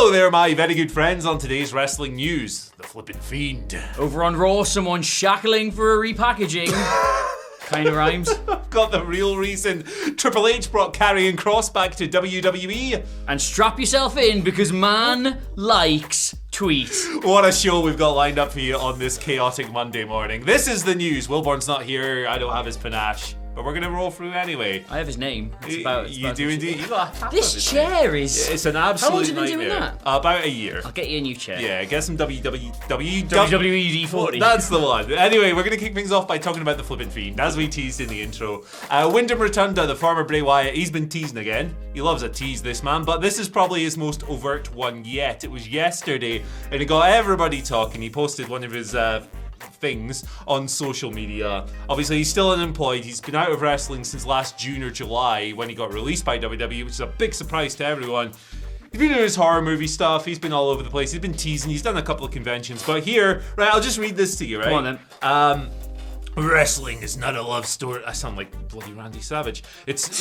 Hello there, my very good friends. On today's wrestling news, the flippin' Fiend. Over on Raw, someone shackling for a repackaging. Kind of rhymes. Got the real reason. Triple H brought Karrion Kross back to WWE. And strap yourself in because man likes tweets. What a show we've got lined up for you on this chaotic Monday morning. This is the news. Wilborn's not here. I don't have his panache. But we're going to roll through anyway. I have his name. You do indeed. You got half this of his chair name. is... It's an absolute How long have you been nightmare. doing that? About a year. I'll get you a new chair. Yeah, get some WWE D40. That's the one. Anyway, we're going to kick things off by talking about the flippin' Fiend, as we teased in the intro. Windham Rotunda, the former Bray Wyatt, he's been teasing again. He loves a tease, this man, but this is probably his most overt one yet. It was yesterday, and it got everybody talking. He posted one of his... things on social media. Obviously, he's still unemployed. He's been out of wrestling since last June or July when he got released by WWE, which is a big surprise to everyone. He's been doing his horror movie stuff. He's been all over the place. He's been teasing. He's done a couple of conventions. But here, right, I'll just read this to you, right? Come on then. Wrestling is not a love story. I sound like bloody Randy Savage.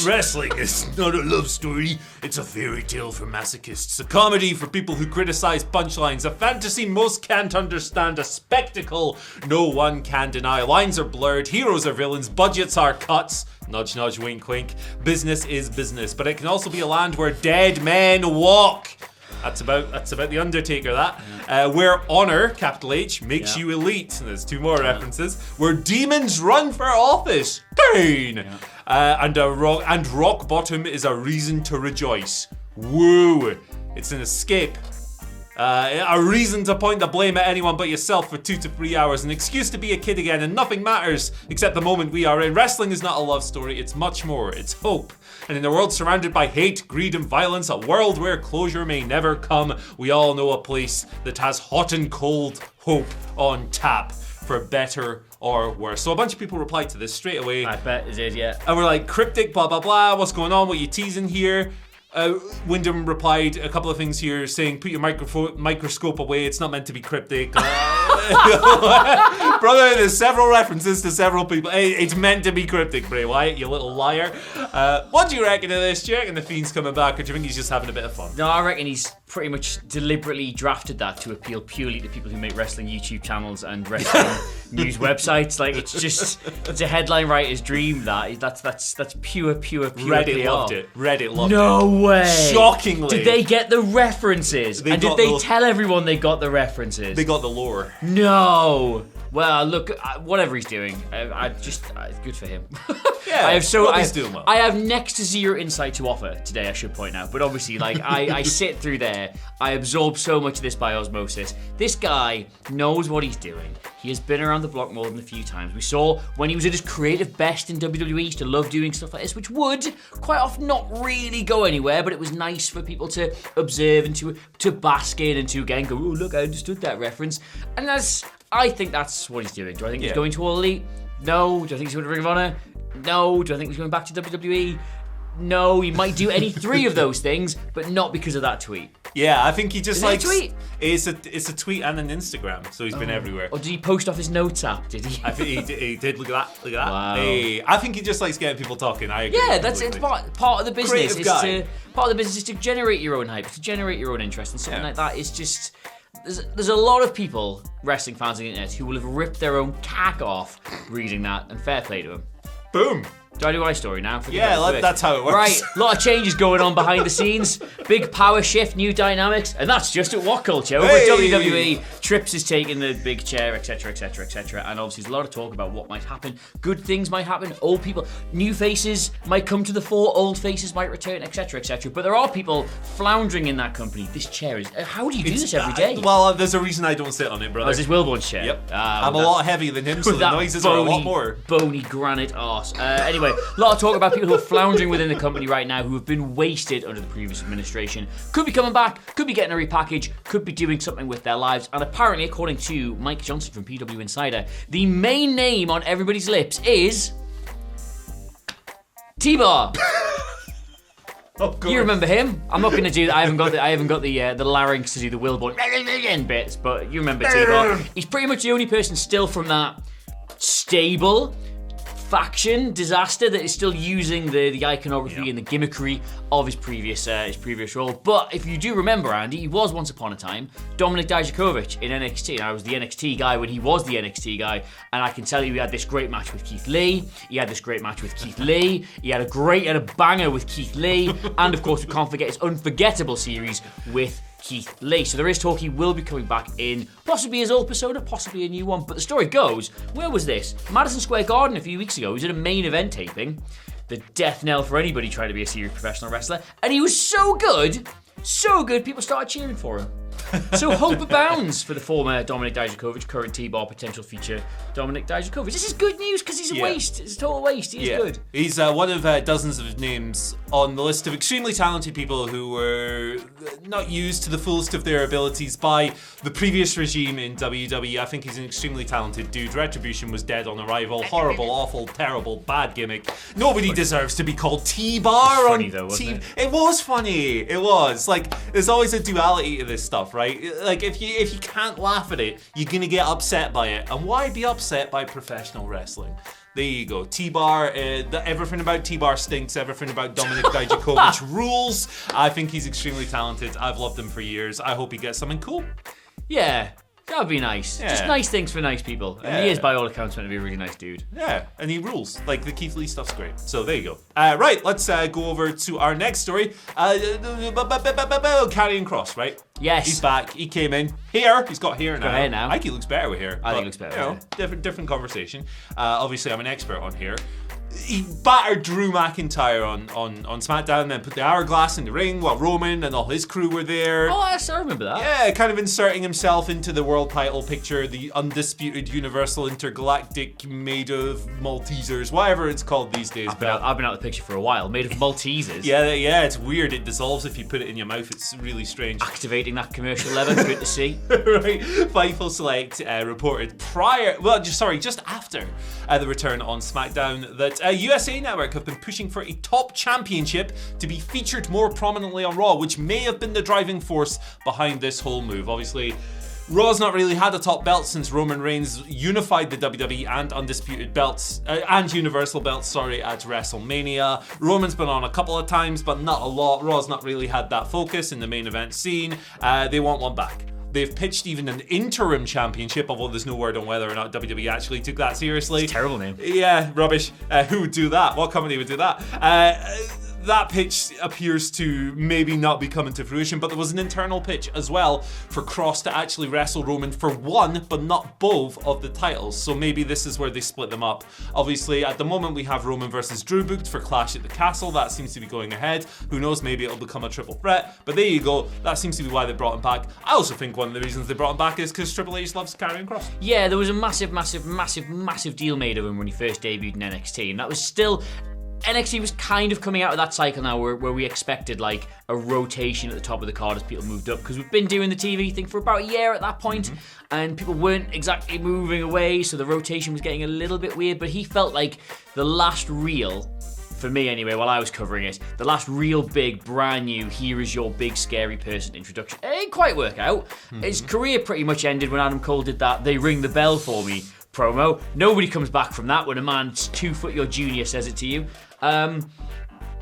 Wrestling is not a love story. It's a fairy tale for masochists. A comedy for people who criticize punchlines. A fantasy most can't understand. A spectacle no one can deny. Lines are blurred. Heroes are villains. Budgets are cuts. Nudge, nudge, wink, wink. Business is business. But it can also be a land where dead men walk. That's about the Undertaker, that. Where honor, capital H, makes you elite. And there's two more references. Where demons run for office. Pain. And rock bottom is a reason to rejoice. Woo. It's an escape. A reason to point the blame at anyone but yourself for 2 to 3 hours. An excuse to be a kid again, and nothing matters except the moment we are in. Wrestling is not a love story, it's much more. It's hope. And in a world surrounded by hate, greed, and violence, a world where closure may never come, we all know a place that has hot and cold hope on tap, for better or worse. So a bunch of people replied to this straight away. I bet it did, yeah. And we're like, cryptic, blah, blah, blah, what's going on, what you teasing here? Windham replied a couple of things here saying, put your microscope away, it's not meant to be cryptic. Brother, there's several references to several people. Hey, it's meant to be cryptic, Bray Wyatt, you little liar. What do you reckon of this? Do you reckon the Fiend's coming back, or do you think he's just having a bit of fun? No, I reckon he's pretty much deliberately drafted that to appeal purely to people who make wrestling YouTube channels and wrestling news websites. Like, it's a headline writer's dream. That's pure Reddit PR. loved it. Reddit loved it. No way. Shockingly. Did they get the references? And did they those... tell everyone they got the references? They got the lore. No. Well, look, whatever he's doing, good for him. Yeah, he's doing well. I have next to zero insight to offer today, I should point out. But obviously, like, I sit through there. I absorb so much of this by osmosis. This guy knows what he's doing. He has been around the block more than a few times. We saw when he was at his creative best in WWE, he used to love doing stuff like this, which would quite often not really go anywhere, but it was nice for people to observe and to bask in and to again go, oh, look, I understood that reference. And I think that's what he's doing. Do I think he's going to All Elite? No. Do I think he's going to Ring of Honor? No. Do I think he's going back to WWE? No. He might do any three of those things, but not because of that tweet. Yeah, I think he just likes... tweet? It's a tweet and an Instagram, so he's been everywhere. Or did he post off his notes app, did he? I think he did. Look at that. Wow. Hey, I think he just likes getting people talking. I agree. Yeah, it's part of the business. Creative guy. Part of the business is to generate your own hype, to generate your own interest, and something like that is just... There's a lot of people, wrestling fans on the internet, who will have ripped their own cack off reading that, and fair play to them. Boom. Do I do my story now? That's how it works. Right, a lot of changes going on behind the scenes. Big power shift, new dynamics, and that's just at WhatCulture. Over at WWE, Trips is taking the big chair, etc, etc, etc. And obviously there's a lot of talk about what might happen. Good things might happen, old people, new faces might come to the fore, old faces might return, etc, etc. But there are people floundering in that company. This chair is... How do you do this every day? Well, there's a reason I don't sit on it, brother. Oh, is this Wilborn's chair? Yep. I'm a lot heavier than him, so the noises are a lot more. Bony granite arse. Anyway, a lot of talk about people who are floundering within the company right now, who have been wasted under the previous administration. Could be coming back, could be getting a repackage, could be doing something with their lives. And apparently, according to Mike Johnson from PW Insider, the main name on everybody's lips is... T-Bar. You remember him? I'm not going to do that. I haven't got the larynx to do the Wilborn bits, but you remember T-Bar. He's pretty much the only person still from that stable, faction disaster that is still using the iconography and the gimmickry of his previous role. But if you do remember, Andy, he was once upon a time Dominik Dijakovic in NXT. And I was the NXT guy when he was the NXT guy, and I can tell you he had this great match with Keith Lee. He had this great match with Keith Lee. He had a banger with Keith Lee, and of course we can't forget his unforgettable series with Keith Lee. So there is talk he will be coming back in possibly his old persona, possibly a new one. But the story goes, where was this? Madison Square Garden a few weeks ago. He was at a main event taping. The death knell for anybody trying to be a serious professional wrestler. And he was so good, people started cheering for him. So hope abounds for the former Dominik Dijakovic, current T-Bar potential future Dominik Dijakovic. This is good news because he's a waste. It's a total waste. He is good. He's one of dozens of names on the list of extremely talented people who were not used to the fullest of their abilities by the previous regime in WWE. I think he's an extremely talented dude. Retribution was dead on arrival. Horrible, awful, terrible, bad gimmick. Nobody deserves to be called T-Bar on TV. It was funny. It was. Like, there's always a duality to this stuff, right? Like, if you can't laugh at it, you're gonna get upset by it. And why be upset by professional wrestling? There you go. T-Bar, everything about T-Bar stinks. Everything about Dominik Dijakovic rules. I think he's extremely talented. I've loved him for years. I hope he gets something cool. Yeah, that would be nice. Yeah. Just nice things for nice people. And he is, by all accounts, meant to be a really nice dude. Yeah, and he rules. Like, the Keith Lee stuff's great. So there you go. Right, let's go over to our next story. Karrion Kross, right? Yes. He's back. He came in. Hair. He's got hair now. I think he looks better with hair. I think he looks better. Different conversation. Obviously, I'm an expert on hair. He battered Drew McIntyre on SmackDown, then put the hourglass in the ring while Roman and all his crew were there. Oh, I remember that. Yeah, kind of inserting himself into the world title picture, the undisputed Universal Intergalactic made of Maltesers, whatever it's called these days. I've been out of the picture for a while. Made of Maltesers. yeah, it's weird. It dissolves if you put it in your mouth. It's really strange. Activating that commercial lever, good to see. Right. Fightful Select reported just after the return on SmackDown that USA Network have been pushing for a top championship to be featured more prominently on Raw, which may have been the driving force behind this whole move. Obviously, Raw's not really had a top belt since Roman Reigns unified the WWE and Undisputed belts, and Universal belts, at WrestleMania. Roman's been on a couple of times, but not a lot. Raw's not really had that focus in the main event scene. They want one back. They've pitched even an interim championship, although there's no word on whether or not WWE actually took that seriously. It's a terrible name. Yeah, rubbish. Who would do that? What company would do that? That pitch appears to maybe not be coming to fruition, but there was an internal pitch as well for Kross to actually wrestle Roman for one, but not both of the titles. So maybe this is where they split them up. Obviously, at the moment, we have Roman versus Drew booked for Clash at the Castle. That seems to be going ahead. Who knows? Maybe it'll become a triple threat. But there you go. That seems to be why they brought him back. I also think one of the reasons they brought him back is because Triple H loves Karrion Kross. Yeah, there was a massive deal made of him when he first debuted in NXT, and that was still... NXT was kind of coming out of that cycle now where we expected like a rotation at the top of the card as people moved up, because we've been doing the TV thing for about a year at that point, and people weren't exactly moving away, so the rotation was getting a little bit weird. But he felt like the last real, for me anyway, while I was covering it, the last real big, brand new, here is your big scary person introduction. It didn't quite work out. His career pretty much ended when Adam Cole did that "They Ring the Bell for Me" promo. Nobody comes back from that when a man 2 foot your junior says it to you.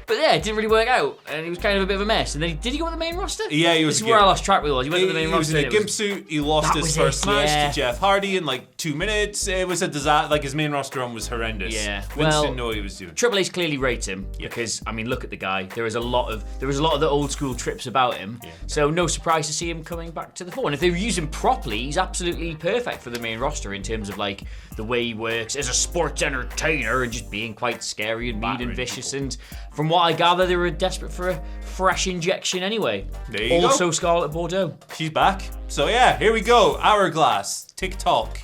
But yeah, it didn't really work out, and he was kind of a bit of a mess. And then did he go on the main roster? Yeah, he was. This is where I lost track with all. He went to the main roster. He was in a gimp suit. He lost his first match to Jeff Hardy in like 2 minutes. It was a disaster. Like, his main roster run was horrendous. Yeah, Vince didn't know what he was doing. Triple H clearly rates him because, I mean, look at the guy. There was a lot of the old school trips about him. Yeah. So no surprise to see him coming back to the fore. And if they use him properly, he's absolutely perfect for the main roster in terms of like the way he works as a sports entertainer and just being quite scary and mean and vicious. And from what I gather, they were desperate for a fresh injection anyway. There you go. Also Scarlett Bordeaux. She's back. So yeah, here we go. Hourglass. TikTok.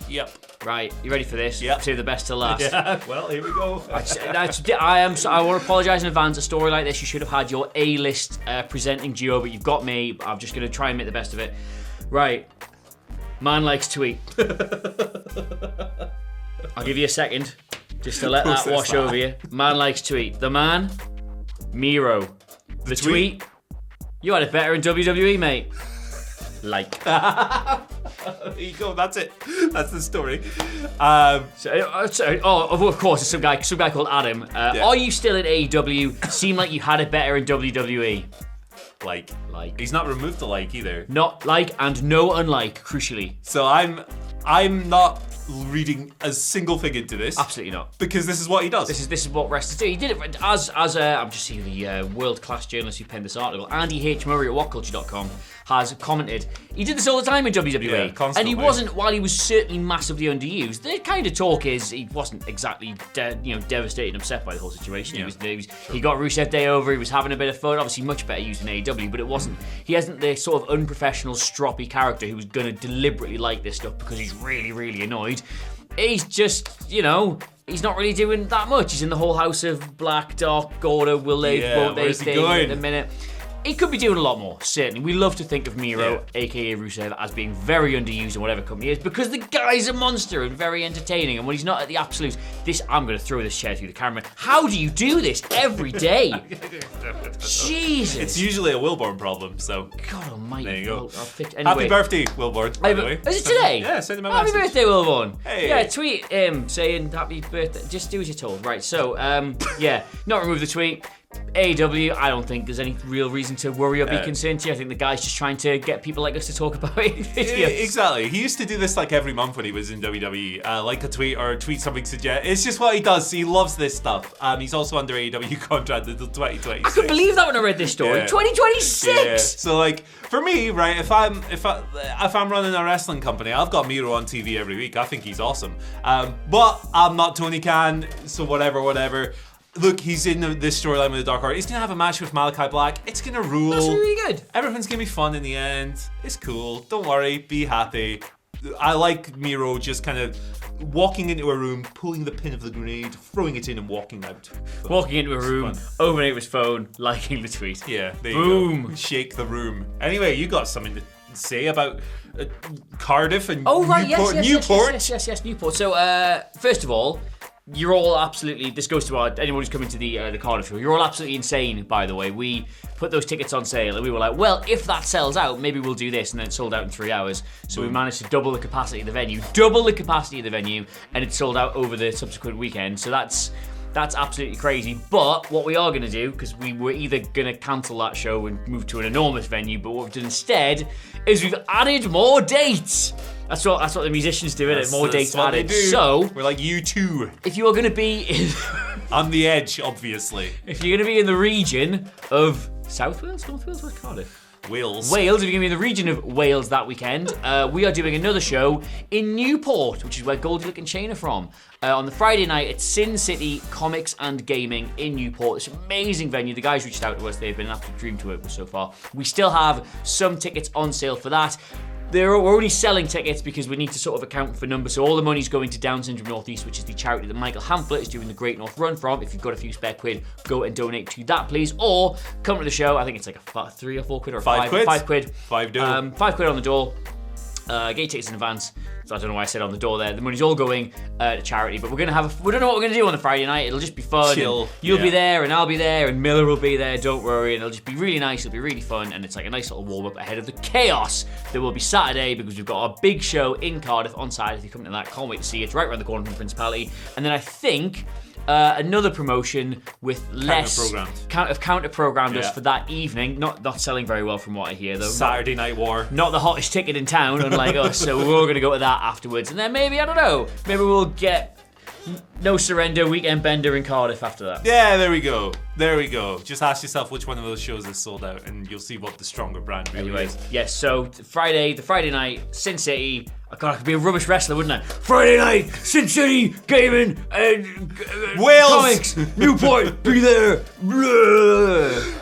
Yep. Right, you ready for this? Yep. Save the best to last. Yeah, well, here we go. I want to apologise in advance. A story like this, you should have had your A-list presenting duo, but you've got me. I'm just going to try and make the best of it. Right. Man likes to eat. I'll give you a second just to let that wash over you. Man likes to eat. The man, Miro. The tweet, you had it better in WWE, mate. Like. There you go. That's it. That's the story. Of course, there's some guy called Adam. Are you still in AEW? Seem like you had it better in WWE. Like. He's not removed the like either. Not like and no unlike, crucially. So I'm not reading a single thing into this. Absolutely not. Because this is what he does. This is what wrestlers do. He did it as I'm just seeing the world-class journalist who penned this article, Andy H. Murray at WhatCulture.com, has commented. He did this all the time in WWE. Constantly. And he wasn't, while he was certainly massively underused, the kind of talk is he wasn't exactly devastated and upset by the whole situation. He got Rusev Day over, he was having a bit of fun, obviously much better used in AEW, but he hasn't the sort of unprofessional, stroppy character who's going to deliberately like this stuff because he's really, really annoyed. He's just, he's not really doing that much. He's in the whole House of Black, Dark Order, won't they thing in a minute. He could be doing a lot more, certainly. We love to think of Miro, aka Rusev, as being very underused in whatever company he is, because the guy's a monster and very entertaining. And when he's not at the absolute, I'm going to throw this chair through the camera. How do you do this every day? Jesus. It's usually a Wilborn problem, so. God almighty. There you go. Anyway, happy birthday, Wilborn, by the way. Is it today? Yeah, send him a Happy message. birthday, Wilborn. Hey. Yeah, tweet him saying happy birthday. Just do as you're told. Right, so, not remove the tweet. AEW, I don't think there's any real reason to worry or be concerned here. I think the guy's just trying to get people like us to talk about it. Exactly. He used to do this like every month when he was in WWE. Like a tweet or tweet something suggest. It's just what he does. He loves this stuff. He's also under AEW contract until 2026. I couldn't believe that when I read this story. 2026. Yeah. So like for me, right? If I'm running a wrestling company, I've got Miro on TV every week. I think he's awesome. But I'm not Tony Khan, so whatever. Look, he's in this storyline with the Dark Order. He's gonna have a match with Malachi Black. It's gonna rule. That's really good. Everything's gonna be fun in the end. It's cool. Don't worry. Be happy. I like Miro just kind of walking into a room, pulling the pin of the grenade, throwing it in, and walking out. Walking into a room, opening his phone, liking the tweet. Yeah, there Boom. you go. Shake the room. Anyway, you got something to say about Cardiff and Newport? Yes, Newport. So, first of all, you're all absolutely, this goes to anyone who's coming to the Cardiff show, you're all absolutely insane, by the way. We put those tickets on sale and we were like, well, if that sells out, maybe we'll do this, and then it sold out in 3 hours. So we managed to double the capacity of the venue, and it sold out over the subsequent weekend. So that's absolutely crazy. But what we are going to do, because we were either going to cancel that show and move to an enormous venue, but what we've done instead is we've added more dates. That's what the musicians do, isn't it? More dates added. So we're like U2. If you are going to be in on the edge, obviously. If you're going to be in the region of South Wales, North Wales, where's Cardiff? Wales. If you're going to be in the region of Wales that weekend, we are doing another show in Newport, which is where Goldie Lick and Shane are from. On the Friday night at Sin City Comics and Gaming in Newport. It's an amazing venue. The guys reached out to us. They've been an absolute dream to work with so far. We still have some tickets on sale for that. We're only selling tickets because we need to sort of account for numbers. So all the money's going to Down Syndrome Northeast, which is the charity that Michael Hamflett is doing the Great North Run from. If you've got a few spare quid, go and donate to that, please. Or come to the show. I think it's like a 3 or 4 quid or 5 quid. 5 quid. 5 dough. 5 quid on the door. Get your tickets in advance. So I don't know why I said on the door there. The money's all going to charity, but we don't know what we're going to do on the Friday night. It'll just be fun. Chill. You'll be there, and I'll be there, and Miller will be there. Don't worry, and it'll just be really nice. It'll be really fun, and it's like a nice little warm up ahead of the chaos that will be Saturday, because we've got our big show in Cardiff on Saturday. If you come to that, can't wait to see it. It's right around the corner from Principality, and then I think another promotion with less counter-programmed us for that evening. Not selling very well from what I hear though. Saturday Night War. Not the hottest ticket in town, unlike us. So we're all going to go to that afterwards, and then maybe, I don't know, maybe we'll get No Surrender Weekend Bender in Cardiff after that. Yeah, there we go. Just ask yourself which one of those shows is sold out, and you'll see what the stronger brand really is. Yes. So the Friday night, Sin City. I could be a rubbish wrestler, wouldn't I? Friday night, Sin City, gaming, and Wales, comics, Newport, be there.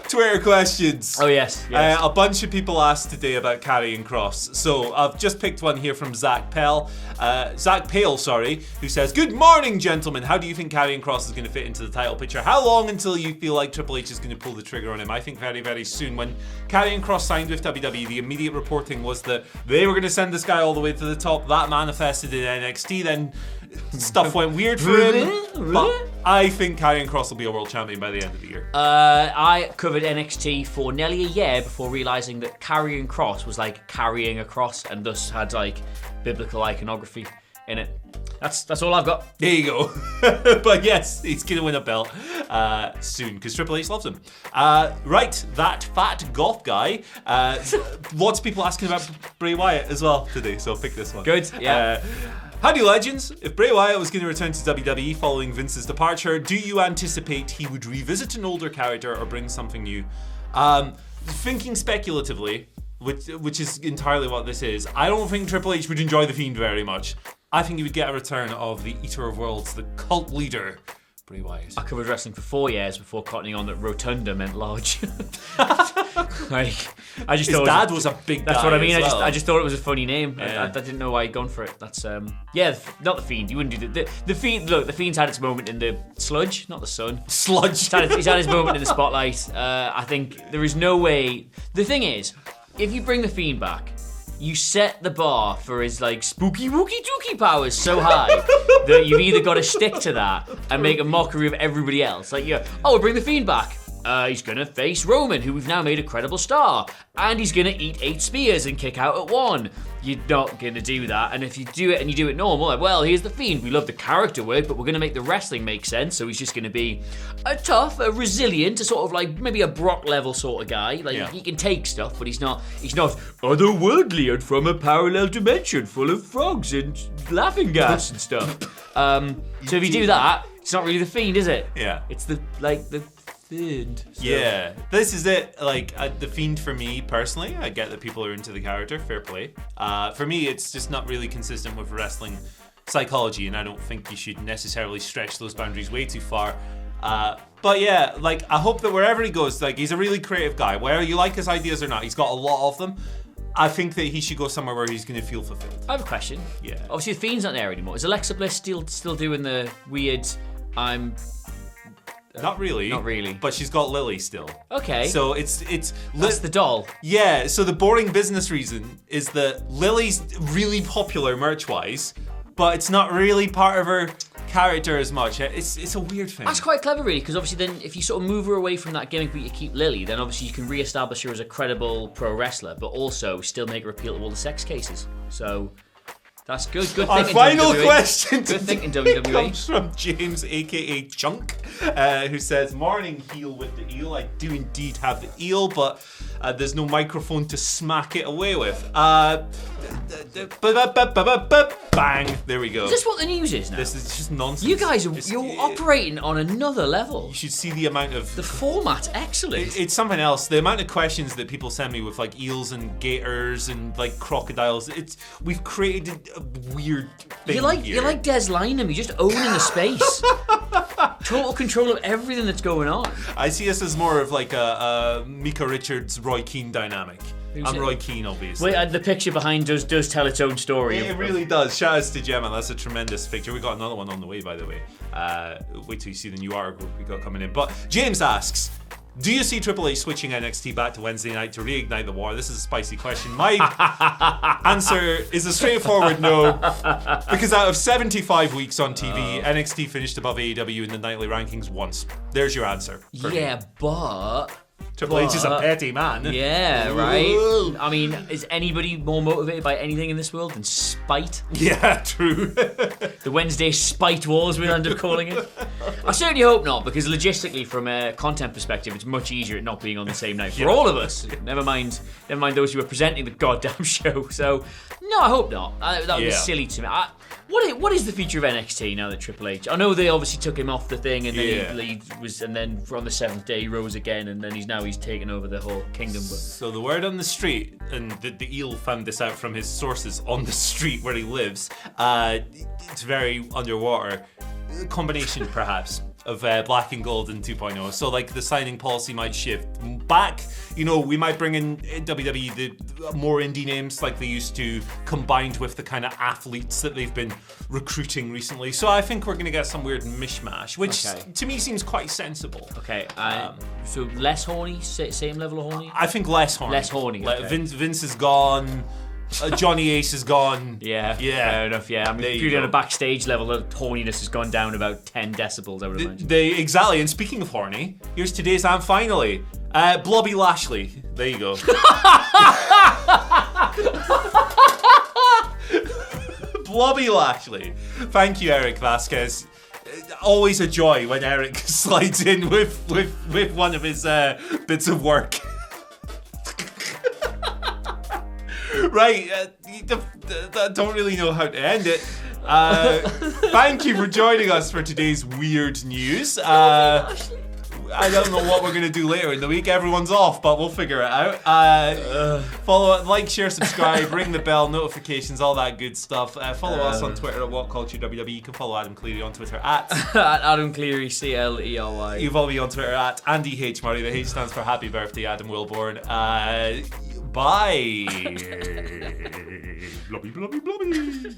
Twitter questions. Oh yes. A bunch of people asked today about Karrion Kross. So I've just picked one here from Zach Pale, who says, "Good morning, gentlemen. How do you think Karrion Kross is going to fit into the title picture? How long until you feel like Triple H is going to pull the trigger on him? I think very, very soon." When Karrion Kross signed with WWE, the immediate reporting was that they were going to send this guy all the way to the top. That manifested in NXT. Then stuff went weird for him. But I think Karrion Kross will be a world champion by the end of the year. I covered NXT for nearly a year before realising that Karrion Kross was like carrying a cross and thus had like biblical iconography in it. That's all I've got. There you go. But yes, he's going to win a belt soon because Triple H loves him. Right, that fat goth guy. Lots of people asking about Bray Wyatt as well today, so pick this one. Good, yeah. Howdy legends, if Bray Wyatt was going to return to WWE following Vince's departure, do you anticipate he would revisit an older character or bring something new? Thinking speculatively, which is entirely what this is, I don't think Triple H would enjoy The Fiend very much. I think he would get a return of the Eater of Worlds, the cult leader, Bray Wyatt. I covered wrestling for 4 years before cottoning on that Rotunda meant large. Like, I just His thought dad was a big guy. That's what I mean. as well. I just thought it was a funny name. Yeah. I didn't know why he'd gone for it. That's not the Fiend. You wouldn't do the Fiend. Look, the Fiend's had its moment in the sludge, not the sun. Sludge. He's had his moment in the spotlight. I think there is no way. The thing is, if you bring the Fiend back, you set the bar for his like spooky wookie dookie powers so high that you've either got to stick to that and make a mockery of everybody else. Like, we'll bring the Fiend back. He's gonna face Roman, who we've now made a credible star, and he's gonna eat 8 spears and kick out at 1. You're not gonna do that, and if you do it and you do it normal, like, well, here's the Fiend. We love the character work, but we're gonna make the wrestling make sense. So he's just gonna be a tough, a resilient, a sort of like maybe a Brock level sort of guy. Like he can take stuff, but he's not otherworldly and from a parallel dimension full of frogs and laughing gas and stuff. So if you do that, it's not really the Fiend, is it? Yeah. It's the Fiend. So. Yeah, this is it. Like the Fiend for me personally, I get that people are into the character, fair play. For me, it's just not really consistent with wrestling psychology, and I don't think you should necessarily stretch those boundaries way too far. But yeah, like I hope that wherever he goes, like he's a really creative guy. Whether you like his ideas or not, he's got a lot of them. I think that he should go somewhere where he's going to feel fulfilled. I have a question. Yeah. Obviously, the Fiend's not there anymore. Is Alexa Bliss still doing the weird? Not really. Not really. But she's got Lily still. Okay. So it's That's the doll. Yeah, so the boring business reason is that Lily's really popular merch-wise, but it's not really part of her character as much. It's a weird thing. That's quite clever, really, because obviously then if you sort of move her away from that gimmick but you keep Lily, then obviously you can re-establish her as a credible pro wrestler, but also still make her appeal to all the sex cases. So that's good. Good Our thinking, final WWE. question Good thinking, WWE. comes from James, aka Chunk, who says, "Morning heel with the eel. I do indeed have the eel, but there's no microphone to smack it away with." Bang! There we go. Is this what the news is now? This is just nonsense. You guys, you're operating on another level. You should see the amount of The format, excellent. It's something else. The amount of questions that people send me with like eels and gators and like crocodiles. We've created a weird thing You're like Des Lynam. You're just owning the space. Total control of everything that's going on. I see us as more of like a Mika Richards, Roy Keane dynamic. Who's I'm it? Roy Keane, obviously. Wait, the picture behind does tell its own story. It really does. Shout outs to Gemma. That's a tremendous picture. We got another one on the way, by the way. Wait till you see the new article we got coming in. But James asks, do you see Triple H switching NXT back to Wednesday night to reignite the war? This is a spicy question. My answer is a straightforward no, because out of 75 weeks on TV, NXT finished above AEW in the nightly rankings once. There's your answer. Yeah, but Triple H is a petty man. Yeah, right? I mean, is anybody more motivated by anything in this world than spite? Yeah, true. The Wednesday spite wars, we'll end up calling it. I certainly hope not, because logistically, from a content perspective, it's much easier at not being on the same night for all of us. Never mind those who are presenting the goddamn show. So, no, I hope not. That would be silly to me. What is the future of NXT now that Triple H? I know they obviously took him off the thing, and then he was, and then on the 7th day he rose again, and then he's taken over the whole kingdom. But so the word on the street, and the eel found this out from his sources on the street where he lives. It's very underwater. Combination perhaps of black and gold and 2.0. So like the signing policy might shift back. You know, we might bring in WWE the more indie names like they used to, combined with the kind of athletes that they've been recruiting recently. So I think we're going to get some weird mishmash, which to me seems quite sensible. Okay, so less horny, same level of horny? I think less horny. Less horny. Okay. Vince is gone. Johnny Ace is gone. Yeah, fair enough. Yeah, I mean, purely on a backstage level, the horniness has gone down about 10 decibels, I would imagine. Exactly, and speaking of horny, here's today's and finally, Blobby Lashley. There you go. Blobby Lashley. Thank you, Eric Vasquez. Always a joy when Eric slides in with one of his bits of work. Right, I don't really know how to end it. Thank you for joining us for today's weird news. I don't know what we're going to do later in the week. Everyone's off, but we'll figure it out. Follow, like, share, subscribe, ring the bell, notifications, all that good stuff. Follow us on Twitter at WhatCulture WWE. You can follow Adam Cleary on Twitter at Adam Cleary, CLERY. You follow me on Twitter at Andy H. Murray. The H stands for Happy Birthday, Adam Wilborn. Bye. Blobby, blobby, blobby.